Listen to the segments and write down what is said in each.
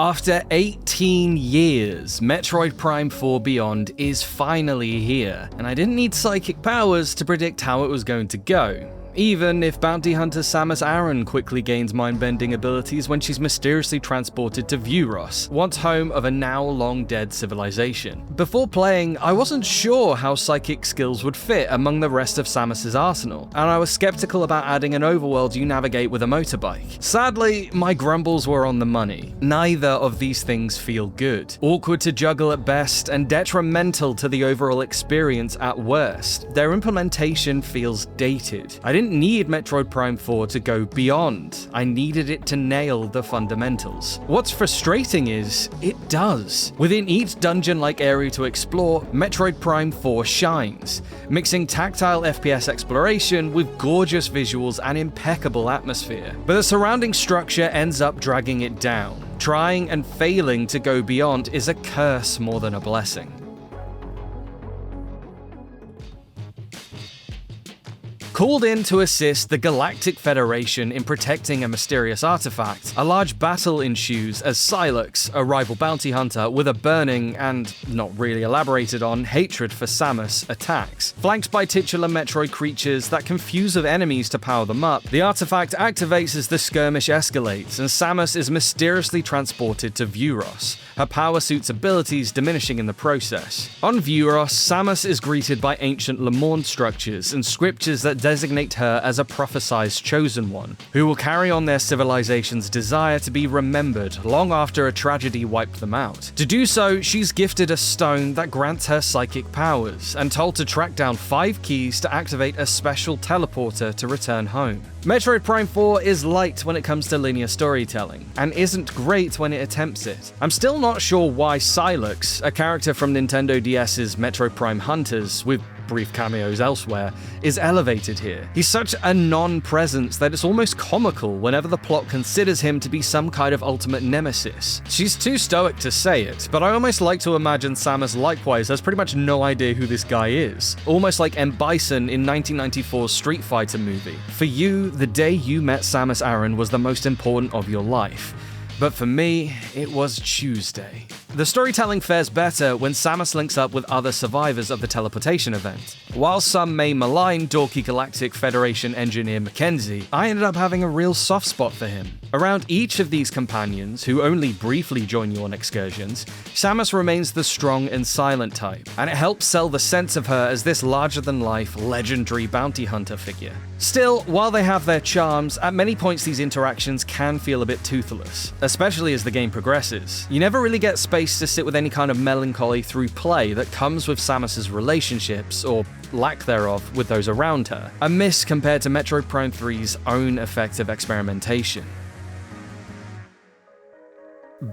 After 18 years, Metroid Prime 4 Beyond is finally here, and I didn't need psychic powers to predict how it was going to go. Even if bounty hunter Samus Aran quickly gains mind-bending abilities when she's mysteriously transported to Vuros, once home of a now long-dead civilization. Before playing, I wasn't sure how psychic skills would fit among the rest of Samus's arsenal, and I was skeptical about adding an overworld you navigate with a motorbike. Sadly, my grumbles were on the money. Neither of these things feel good. Awkward to juggle at best, and detrimental to the overall experience at worst. Their implementation feels dated. I didn't need Metroid Prime 4 to go beyond. I needed it to nail the fundamentals. What's frustrating is, it does. Within each dungeon-like area to explore, Metroid Prime 4 shines, mixing tactile FPS exploration with gorgeous visuals and impeccable atmosphere. But the surrounding structure ends up dragging it down. Trying and failing to go beyond is a curse more than a blessing. Called in to assist the Galactic Federation in protecting a mysterious artifact, a large battle ensues as Sylux, a rival bounty hunter with a burning and, not really elaborated on, hatred for Samus, attacks. Flanked by titular Metroid creatures that confuse with enemies to power them up, the artifact activates as the skirmish escalates, and Samus is mysteriously transported to Vuros, her power suit's abilities diminishing in the process. On Vuros, Samus is greeted by ancient Lemorne structures and scriptures that designate her as a prophesized chosen one, who will carry on their civilization's desire to be remembered long after a tragedy wiped them out. To do so, she's gifted a stone that grants her psychic powers, and told to track down 5 keys to activate a special teleporter to return home. Metroid Prime 4 is light when it comes to linear storytelling, and isn't great when it attempts it. I'm still not sure why Sylux, a character from Nintendo DS's Metroid Prime Hunters, with brief cameos elsewhere, is elevated here. He's such a non-presence that it's almost comical whenever the plot considers him to be some kind of ultimate nemesis. She's too stoic to say it, but I almost like to imagine Samus likewise has pretty much no idea who this guy is. Almost like M. Bison in 1994's Street Fighter movie. For you, the day you met Samus Aran was the most important of your life. But for me, it was Tuesday. The storytelling fares better when Samus links up with other survivors of the teleportation event. While some may malign dorky Galactic Federation engineer Mackenzie, I ended up having a real soft spot for him. Around each of these companions, who only briefly join you on excursions, Samus remains the strong and silent type, and it helps sell the sense of her as this larger-than-life, legendary bounty hunter figure. Still, while they have their charms, at many points these interactions can feel a bit toothless, especially as the game progresses. You never really get space to sit with any kind of melancholy through play that comes with Samus's relationships, or lack thereof, with those around her. A miss compared to Metroid Prime 3's own effective experimentation.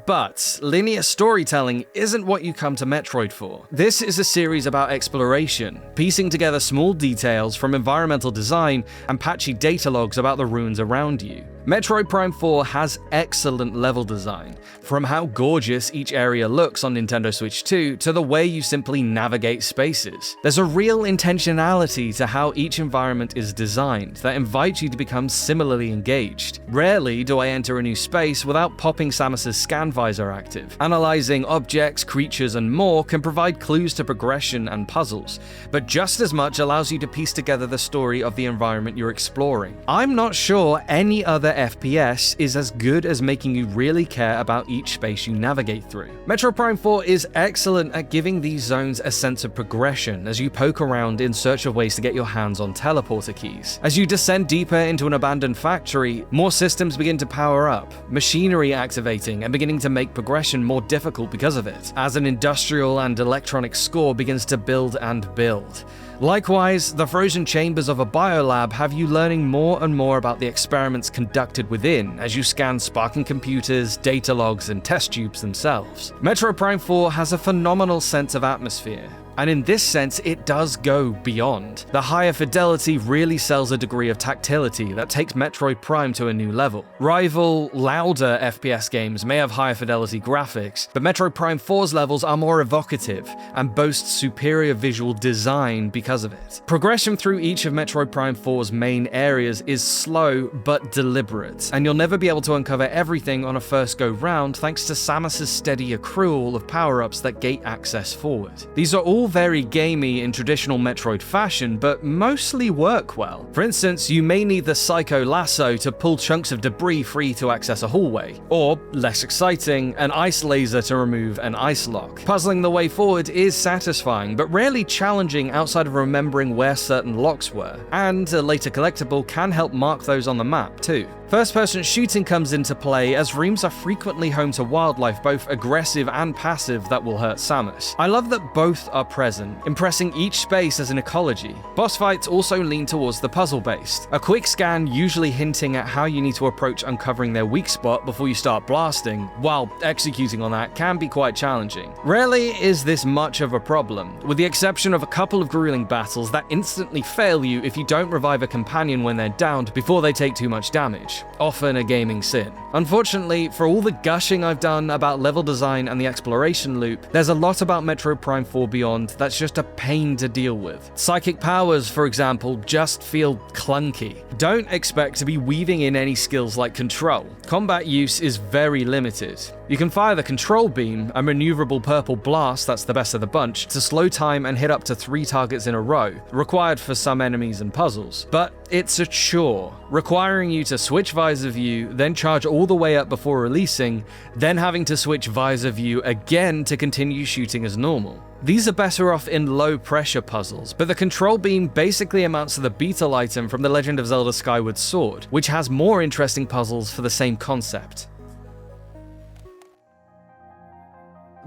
But linear storytelling isn't what you come to Metroid for. This is a series about exploration, piecing together small details from environmental design and patchy data logs about the ruins around you. Metroid Prime 4 has excellent level design, from how gorgeous each area looks on Nintendo Switch 2 to the way you simply navigate spaces. There's a real intentionality to how each environment is designed that invites you to become similarly engaged. Rarely do I enter a new space without popping Samus's scan visor active. Analyzing objects, creatures, and more can provide clues to progression and puzzles, but just as much allows you to piece together the story of the environment you're exploring. I'm not sure any other FPS is as good as making you really care about each space you navigate through. Metroid Prime 4 is excellent at giving these zones a sense of progression as you poke around in search of ways to get your hands on teleporter keys. As you descend deeper into an abandoned factory, more systems begin to power up, machinery activating and beginning to make progression more difficult because of it, as an industrial and electronic score begins to build and build. Likewise, the frozen chambers of a biolab have you learning more and more about the experiments conducted within as you scan sparking computers, data logs, and test tubes themselves. Metroid Prime 4 has a phenomenal sense of atmosphere, And in this sense, it does go beyond. The higher fidelity really sells a degree of tactility that takes Metroid Prime to a new level. Rival, louder FPS games may have higher fidelity graphics, but Metroid Prime 4's levels are more evocative and boast superior visual design because of it. Progression through each of Metroid Prime 4's main areas is slow but deliberate, and you'll never be able to uncover everything on a first go round thanks to Samus's steady accrual of power-ups that gate access forward. These are all very gamey in traditional Metroid fashion, but mostly work well. For instance, you may need the Psycho Lasso to pull chunks of debris free to access a hallway, or, less exciting, an ice laser to remove an ice lock. Puzzling the way forward is satisfying, but rarely challenging outside of remembering where certain locks were, and a later collectible can help mark those on the map too. First-person shooting comes into play as rooms are frequently home to wildlife, both aggressive and passive, that will hurt Samus. I love that both are present, impressing each space as an ecology. Boss fights also lean towards the puzzle-based. A quick scan usually hinting at how you need to approach uncovering their weak spot before you start blasting, while executing on that can be quite challenging. Rarely is this much of a problem, with the exception of a couple of grueling battles that instantly fail you if you don't revive a companion when they're downed before they take too much damage. Often a gaming sin. Unfortunately, for all the gushing I've done about level design and the exploration loop, there's a lot about Metroid Prime 4 Beyond that's just a pain to deal with. Psychic powers, for example, just feel clunky. Don't expect to be weaving in any skills like control. Combat use is very limited. You can fire the control beam, a maneuverable purple blast that's the best of the bunch, to slow time and hit up to 3 targets in a row, required for some enemies and puzzles. But it's a chore, requiring you to switch visor view, then charge all the way up before releasing, then having to switch visor view again to continue shooting as normal. These are better off in low-pressure puzzles, but the control beam basically amounts to the beetle item from The Legend of Zelda Skyward Sword, which has more interesting puzzles for the same concept.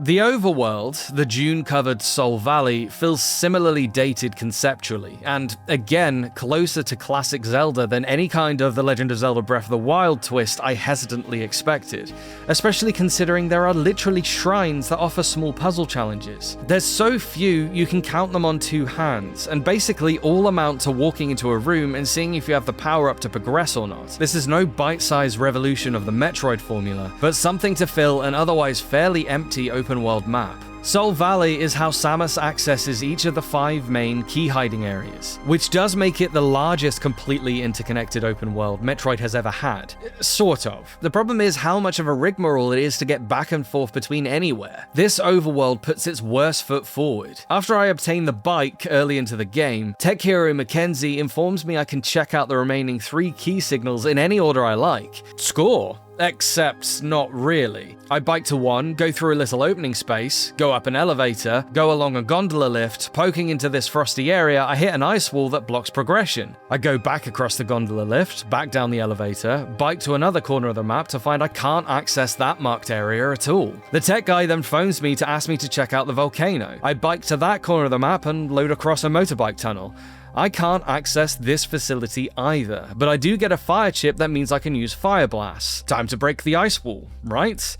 The Overworld, the dune-covered Sol Valley, feels similarly dated conceptually, and again, closer to classic Zelda than any kind of The Legend of Zelda Breath of the Wild twist I hesitantly expected, especially considering there are literally shrines that offer small puzzle challenges. There's so few, you can count them on 2 hands, and basically all amount to walking into a room and seeing if you have the power up to progress or not. This is no bite-sized revolution of the Metroid formula, but something to fill an otherwise fairly empty open-world map. Sol Valley is how Samus accesses each of the 5 main key hiding areas, which does make it the largest completely interconnected open world Metroid has ever had. Sort of. The problem is how much of a rigmarole it is to get back and forth between anywhere. This overworld puts its worst foot forward. After I obtain the bike early into the game, tech hero Mackenzie informs me I can check out the remaining 3 key signals in any order I like. Score! Except not really. I bike to one, go through a little opening space, go up an elevator, go along a gondola lift, poking into this frosty area, I hit an ice wall that blocks progression. I go back across the gondola lift, back down the elevator, bike to another corner of the map to find I can't access that marked area at all. The tech guy then phones me to ask me to check out the volcano. I bike to that corner of the map and load across a motorbike tunnel. I can't access this facility either, but I do get a fire chip that means I can use Fire Blast. Time to break the ice wall, right?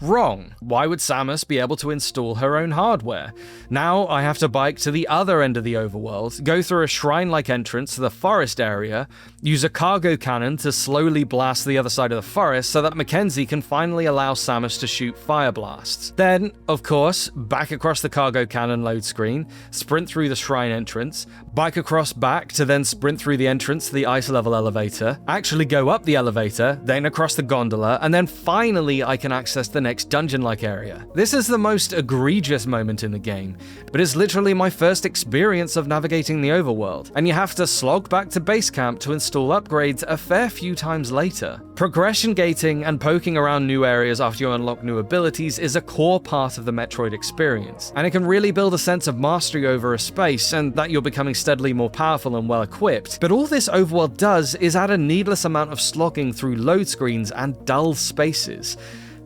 Wrong. Why would Samus be able to install her own hardware? Now I have to bike to the other end of the overworld, go through a shrine-like entrance to the forest area, use a cargo cannon to slowly blast the other side of the forest so that Mackenzie can finally allow Samus to shoot fire blasts. Then, of course, back across the cargo cannon load screen, sprint through the shrine entrance, bike across back to then sprint through the entrance to the ice level elevator, actually go up the elevator, then across the gondola, and then finally I can access the next dungeon-like area. This is the most egregious moment in the game, but it's literally my first experience of navigating the overworld, and you have to slog back to base camp to install upgrades a fair few times later. Progression gating and poking around new areas after you unlock new abilities is a core part of the Metroid experience, and it can really build a sense of mastery over a space and that you're becoming steadily more powerful and well-equipped, but all this overworld does is add a needless amount of slogging through load screens and dull spaces.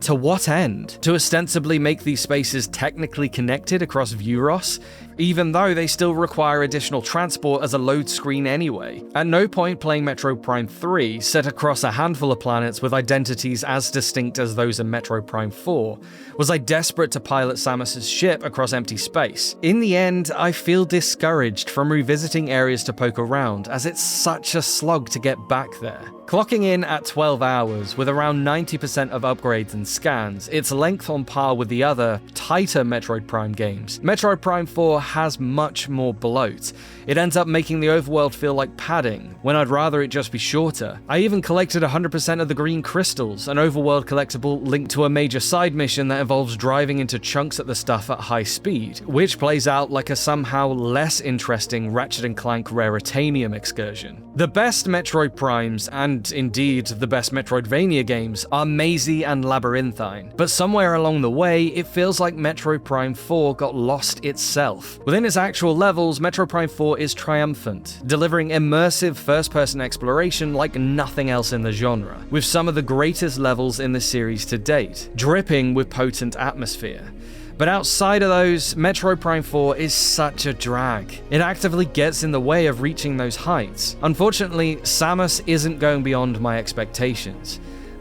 To what end? To ostensibly make these spaces technically connected across Vuros? even though they still require additional transport as a load screen anyway. At no point playing Metroid Prime 3, set across a handful of planets with identities as distinct as those in Metroid Prime 4, was I desperate to pilot Samus's ship across empty space. In the end, I feel discouraged from revisiting areas to poke around, as it's such a slog to get back there. Clocking in at 12 hours, with around 90% of upgrades and scans, its length on par with the other, tighter Metroid Prime games, Metroid Prime 4 has much more bloat. It ends up making the overworld feel like padding, when I'd rather it just be shorter. I even collected 100% of the green crystals, an overworld collectible linked to a major side mission that involves driving into chunks at the stuff at high speed, which plays out like a somehow less interesting Ratchet & Clank Raritanium excursion. The best Metroid Primes, and indeed the best Metroidvania games, are mazy and labyrinthine, but somewhere along the way, it feels like Metroid Prime 4 got lost itself. Within its actual levels, Metroid Prime 4 is triumphant, delivering immersive first-person exploration like nothing else in the genre, with some of the greatest levels in the series to date, dripping with potent atmosphere. But outside of those, Metroid Prime 4 is such a drag. It actively gets in the way of reaching those heights. Unfortunately, Samus isn't going beyond my expectations.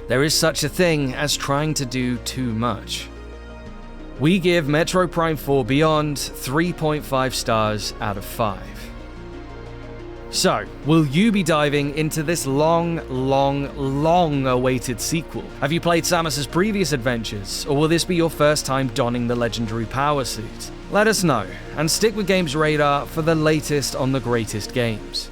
There is such a thing as trying to do too much. We give Metroid Prime 4 Beyond 3.5 stars out of 5. So, will you be diving into this long awaited sequel? Have you played Samus's previous adventures, or will this be your first time donning the legendary power suit? Let us know, and stick with GamesRadar for the latest on the greatest games.